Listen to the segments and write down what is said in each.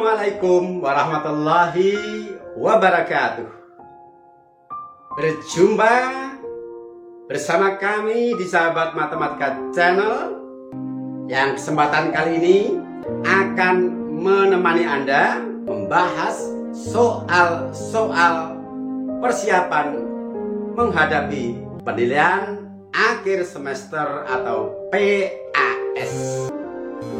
Assalamualaikum warahmatullahi wabarakatuh. Berjumpa bersama kami di Sahabat Matematika Channel, yang kesempatan kali ini akan menemani Anda membahas soal-soal persiapan menghadapi penilaian akhir semester atau PAS.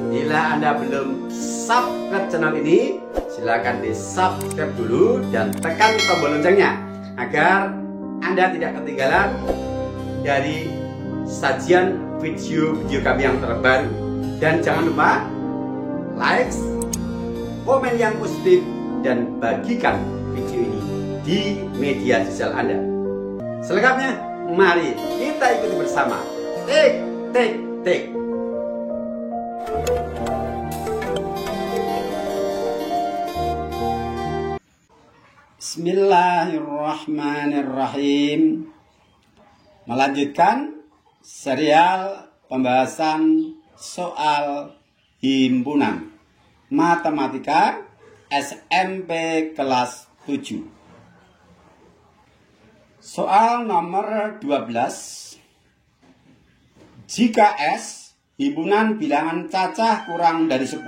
Bila Anda belum subscribe channel ini, silakan di subscribe dulu dan tekan tombol loncengnya agar Anda tidak ketinggalan dari sajian video-video kami yang terbaru. Dan jangan lupa like, komen yang positif, dan bagikan video ini di media sosial Anda. Selengkapnya, mari kita ikuti bersama. Tik. Bismillahirrahmanirrahim. Melanjutkan serial pembahasan soal himpunan matematika SMP kelas 7. Soal nomor 12. Jika S himpunan bilangan cacah kurang dari 10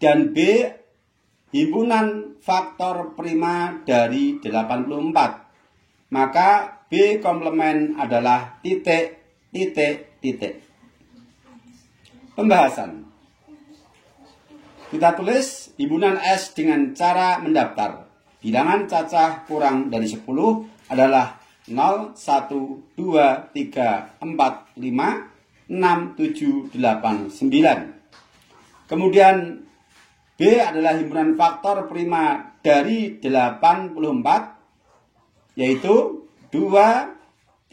dan B himpunan faktor prima dari 84, maka B komplement adalah titik. Pembahasan. Kita tulis himpunan S dengan cara mendaftar. Bilangan cacah kurang dari 10 adalah 0, 1, 2, 3, 4, 5, 6, 7, 8, 9. Kemudian B adalah himpunan faktor prima dari 84, yaitu 2,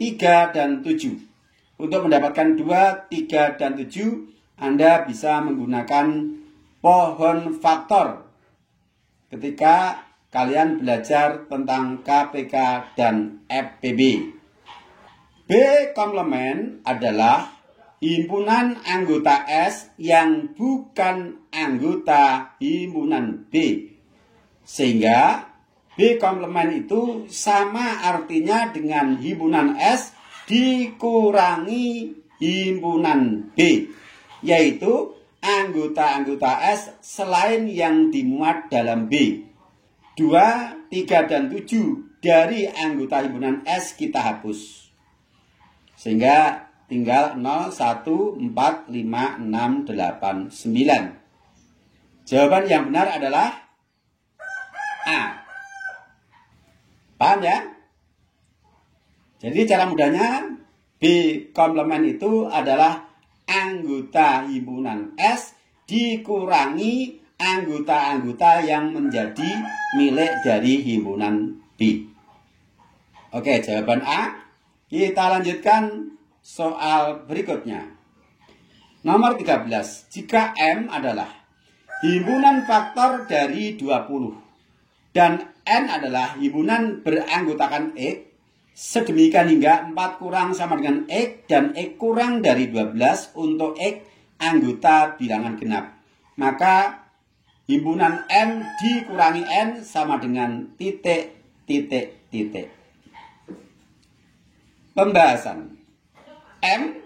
3, dan 7. Untuk mendapatkan 2, 3, dan 7, Anda bisa menggunakan pohon faktor ketika kalian belajar tentang KPK dan FPB. B komplement adalah himpunan anggota S yang bukan anggota himpunan B. Sehingga B komplement itu sama artinya dengan himpunan S dikurangi himpunan B, yaitu anggota-anggota S selain yang dimuat dalam B. 2, 3, dan 7 dari anggota himpunan S kita hapus. Sehingga tinggal 0, 1, 4, 5, 6, 8, 9. Jawaban yang benar adalah A. Paham ya? Jadi cara mudahnya B komplement itu adalah anggota himpunan S dikurangi anggota-anggota yang menjadi milik dari himpunan B. Oke, jawaban A. Kita lanjutkan soal berikutnya. Nomor 13. Jika M adalah himpunan faktor dari 20 dan N adalah himpunan beranggotakan X, sedemikian hingga 4 kurang sama dengan X dan X kurang dari 12 untuk X anggota bilangan genap, maka himpunan M dikurangi N sama dengan titik. Pembahasan. M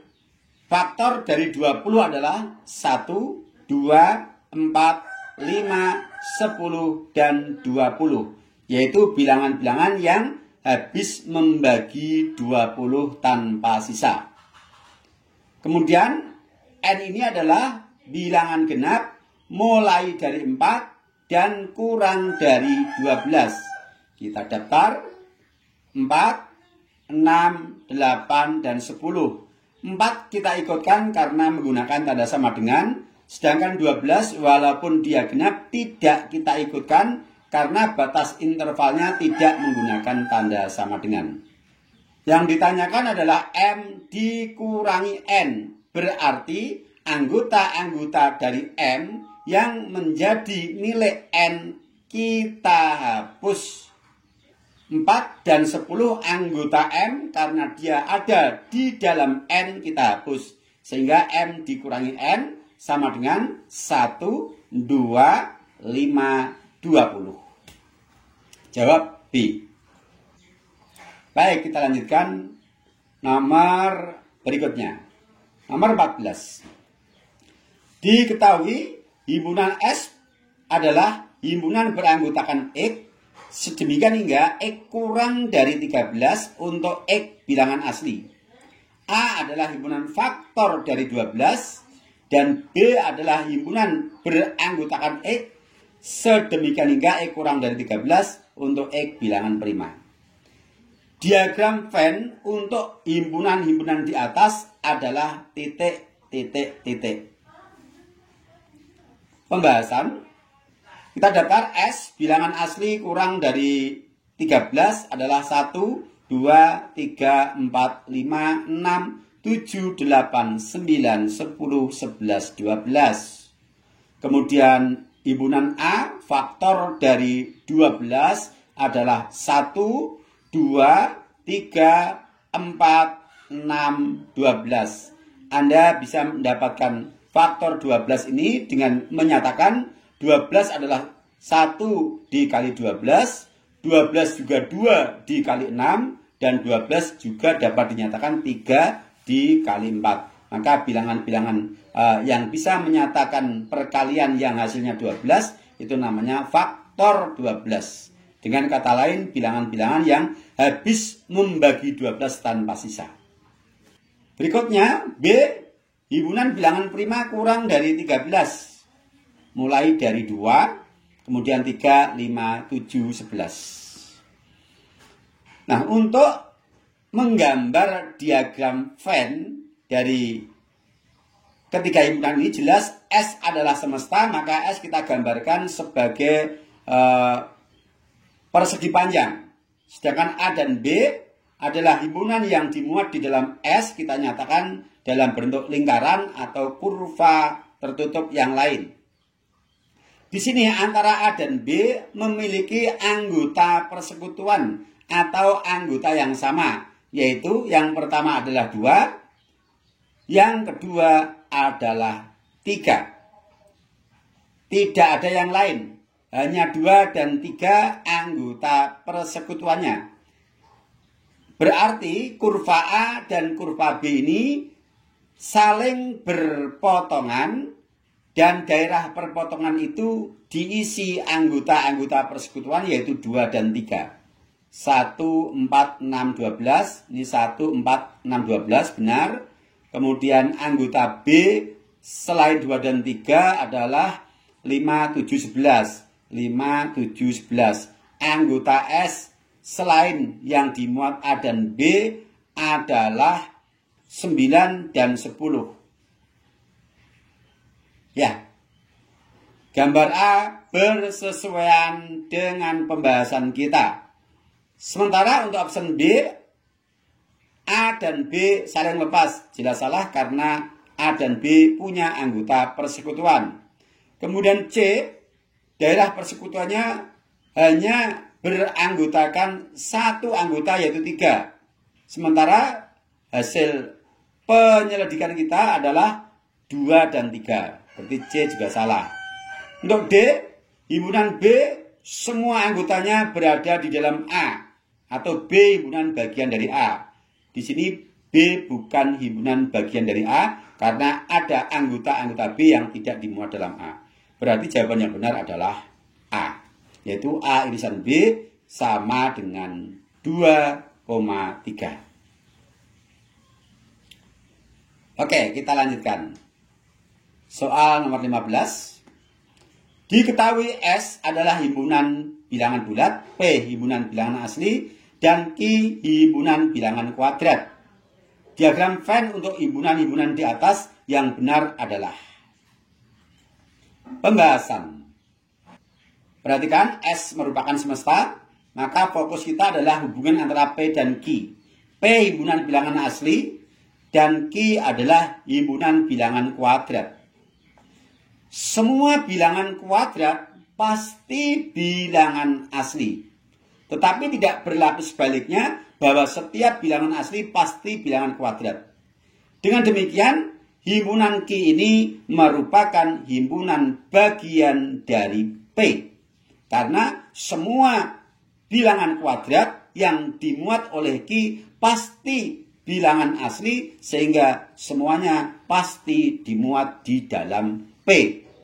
faktor dari 20 adalah 1, 2, 4, 5, 10, dan 20, yaitu bilangan-bilangan yang habis membagi 20 tanpa sisa. Kemudian N ini adalah bilangan genap mulai dari 4 dan kurang dari 12. Kita daftar 4, 6, 8, dan 10. 4 kita ikutkan karena menggunakan tanda sama dengan, sedangkan 12 walaupun dia genap tidak kita ikutkan karena batas intervalnya tidak menggunakan tanda sama dengan. Yang ditanyakan adalah M dikurangi N, berarti anggota-anggota dari M yang menjadi milik N kita hapus. 4 dan 10 anggota M karena dia ada di dalam N kita hapus. Sehingga M dikurangi N sama dengan 1, 2, 20. Jawab B. Baik, kita lanjutkan nomor berikutnya. Nomor 14. Diketahui himpunan S adalah himpunan beranggotakan X sedemikian hingga X kurang dari 13 untuk X bilangan asli. A adalah himpunan faktor dari 12 dan B adalah himpunan beranggotakan X sedemikian hingga X kurang dari 13 untuk X bilangan prima. Diagram Venn untuk himpunan-himpunan di atas adalah titik, titik, titik. Pembahasan. Kita daftar S bilangan asli kurang dari 13 adalah 1, 2, 3, 4, 5, 6, 7, 8, 9, 10, 11, 12. Kemudian himpunan A faktor dari 12 adalah 1, 2, 3, 4, 6, 12. Anda bisa mendapatkan faktor 12 ini dengan menyatakan 12 adalah 1 dikali 12, 12 juga 2 dikali 6, dan 12 juga dapat dinyatakan 3 dikali 4. Maka bilangan-bilangan yang bisa menyatakan perkalian yang hasilnya 12 itu namanya faktor 12. Dengan kata lain, bilangan-bilangan yang habis membagi 12 tanpa sisa. Berikutnya, B, himpunan bilangan prima kurang dari 13. Mulai dari 2, kemudian 3, 5, 7, 11. Nah, untuk menggambar diagram Venn dari ketiga himpunan ini jelas S adalah semesta, maka S kita gambarkan sebagai persegi panjang. Sedangkan A dan B adalah himpunan yang dimuat di dalam S, kita nyatakan dalam bentuk lingkaran atau kurva tertutup yang lain. Di sini antara A dan B memiliki anggota persekutuan atau anggota yang sama, yaitu yang pertama adalah 2, yang kedua adalah 3. Tidak ada yang lain, hanya 2 dan 3 anggota persekutuannya. Berarti kurva A dan kurva B ini saling berpotongan dan daerah perpotongan itu diisi anggota-anggota persekutuan yaitu 2 dan 3. 1, 4, 6, 12. Ini 1, 4, 6, 12 benar. Kemudian anggota B selain 2 dan 3 adalah 5, 7, 11. 5, 7, 11. Anggota S selain yang dimuat A dan B adalah 9 dan 10. Ya, gambar A bersesuaian dengan pembahasan kita. Sementara untuk option B, A dan B saling lepas. Jelas salah karena A dan B punya anggota persekutuan. Kemudian C, daerah persekutuannya hanya beranggotakan satu anggota yaitu 3. Sementara hasil penyelidikan kita adalah 2 dan 3. Berarti C juga salah. Untuk D, himpunan B semua anggotanya berada di dalam A atau B himpunan bagian dari A. Di sini B bukan himpunan bagian dari A karena ada anggota-anggota B yang tidak dimuat dalam A. Berarti jawaban yang benar adalah A, yaitu A irisan B sama dengan 2,3. Oke, kita lanjutkan. Soal nomor 15. Diketahui S adalah himpunan bilangan bulat, P himpunan bilangan asli, dan Q himpunan bilangan kuadrat. Diagram Venn untuk himpunan-himpunan di atas yang benar adalah. Pembahasan. Perhatikan, S merupakan semesta, maka fokus kita adalah hubungan antara P dan Q. P himpunan bilangan asli, dan Q adalah himpunan bilangan kuadrat. Semua bilangan kuadrat pasti bilangan asli. Tetapi tidak berlaku sebaliknya bahwa setiap bilangan asli pasti bilangan kuadrat. Dengan demikian, himpunan Q ini merupakan himpunan bagian dari P. P. Karena semua bilangan kuadrat yang dimuat oleh Q pasti bilangan asli, sehingga semuanya pasti dimuat di dalam P.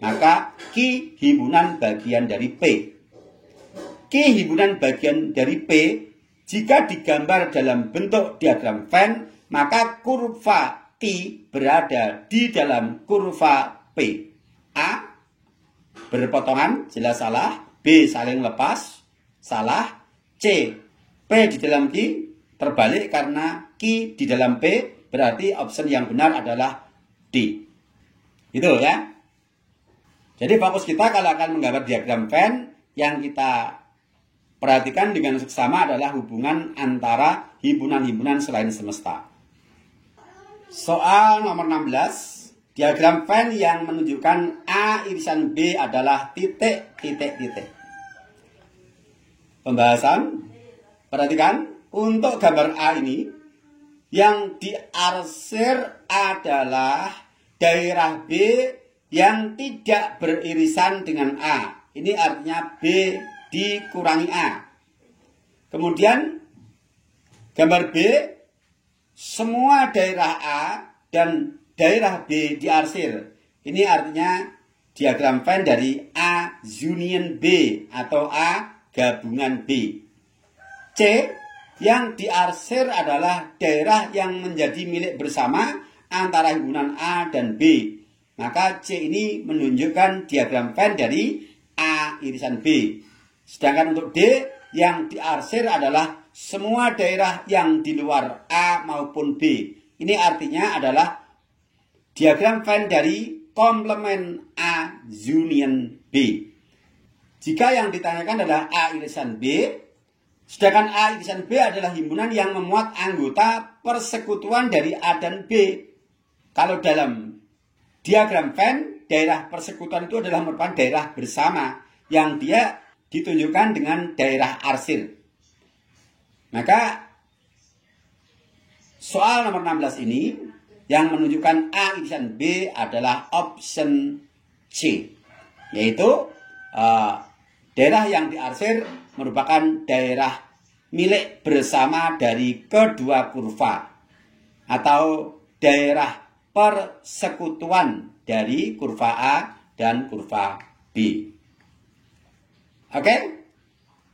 Maka Q himpunan bagian dari P. Q himpunan bagian dari P jika digambar dalam bentuk diagram Venn, maka kurva Q berada di dalam kurva P. A berpotongan, jelas salah. B saling lepas, salah. C, P di dalam Q terbalik karena Q di dalam P, berarti option yang benar adalah D. Gitu ya. Jadi fokus kita kalau akan menggambar diagram Venn, yang kita perhatikan dengan seksama adalah hubungan antara himpunan-himpunan selain semesta. Soal nomor 16. Diagram Venn yang menunjukkan A irisan B adalah titik, titik, titik. Pembahasan. Perhatikan, untuk gambar A ini, yang diarsir adalah daerah B yang tidak beririsan dengan A. Ini artinya B dikurangi A. Kemudian, gambar B, semua daerah A dan daerah B diarsir. Ini artinya diagram Venn dari A union B atau A gabungan B. C, yang diarsir adalah daerah yang menjadi milik bersama antara himpunan A dan B. Maka C ini menunjukkan diagram Venn dari A irisan B. Sedangkan untuk D, yang diarsir adalah semua daerah yang di luar A maupun B. Ini artinya adalah diagram Venn dari komplement A union B. Jika yang ditanyakan adalah A irisan B, sedangkan A irisan B adalah himpunan yang memuat anggota persekutuan dari A dan B. Kalau dalam diagram Venn, daerah persekutuan itu adalah merupakan daerah bersama yang dia ditunjukkan dengan daerah arsir. Maka soal nomor 16 ini yang menunjukkan A irisan B adalah option C, yaitu daerah yang diarsir merupakan daerah milik bersama dari kedua kurva atau daerah persekutuan dari kurva A dan kurva B. Oke?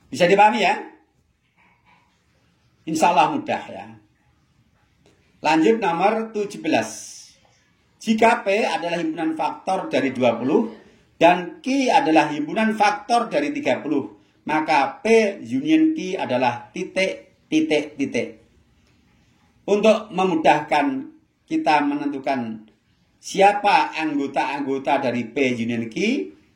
Bisa dipahami ya? Insya Allah mudah ya. Lanjut nomor 17. Jika P adalah himpunan faktor dari 20 dan Q adalah himpunan faktor dari 30, maka P union Q adalah titik, titik, titik. Untuk memudahkan kita menentukan siapa anggota-anggota dari P union Q,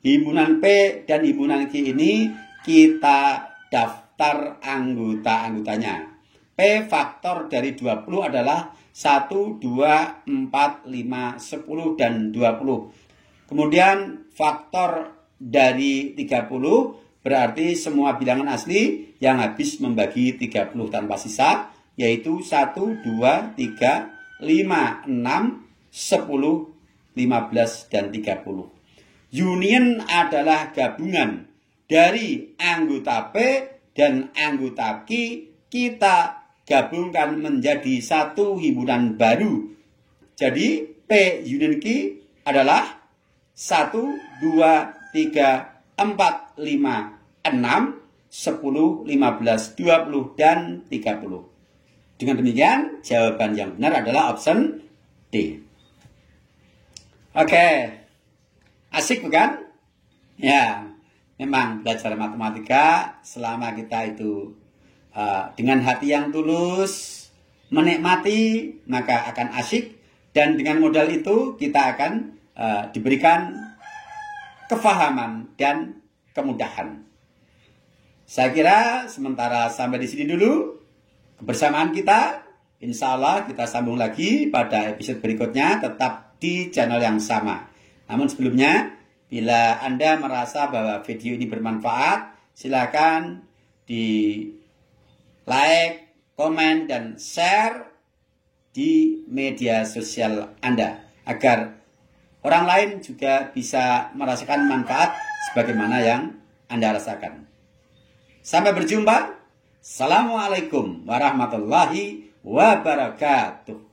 himpunan P dan himpunan Q ini kita daftar anggota-anggotanya. P faktor dari 20 adalah 1, 2, 4, 5, 10, dan 20. Kemudian faktor dari 30 berarti semua bilangan asli yang habis membagi 30 tanpa sisa, yaitu 1, 2, 3, 5, 6, 10, 15, dan 30. Union adalah gabungan dari anggota P dan anggota Q, kita gabungkan menjadi satu himpunan baru. Jadi P union Q adalah 1, 2, 3, 4, 5, 6, 10, 15, 20, dan 30. Dengan demikian, jawaban yang benar adalah option D. Oke. Asik bukan? Ya, memang belajar matematika selama kita itu dengan hati yang tulus, menikmati, maka akan asik. Dan dengan modal itu kita akan diberikan kefahaman dan kemudahan. Saya kira sementara sampai di sini dulu kebersamaan kita. Insya Allah kita sambung lagi pada episode berikutnya, tetap di channel yang sama. Namun sebelumnya, bila Anda merasa bahwa video ini bermanfaat, silakan di like, komen, dan share di media sosial Anda agar orang lain juga bisa merasakan manfaat sebagaimana yang Anda rasakan. Sampai berjumpa. Assalamualaikum warahmatullahi wabarakatuh.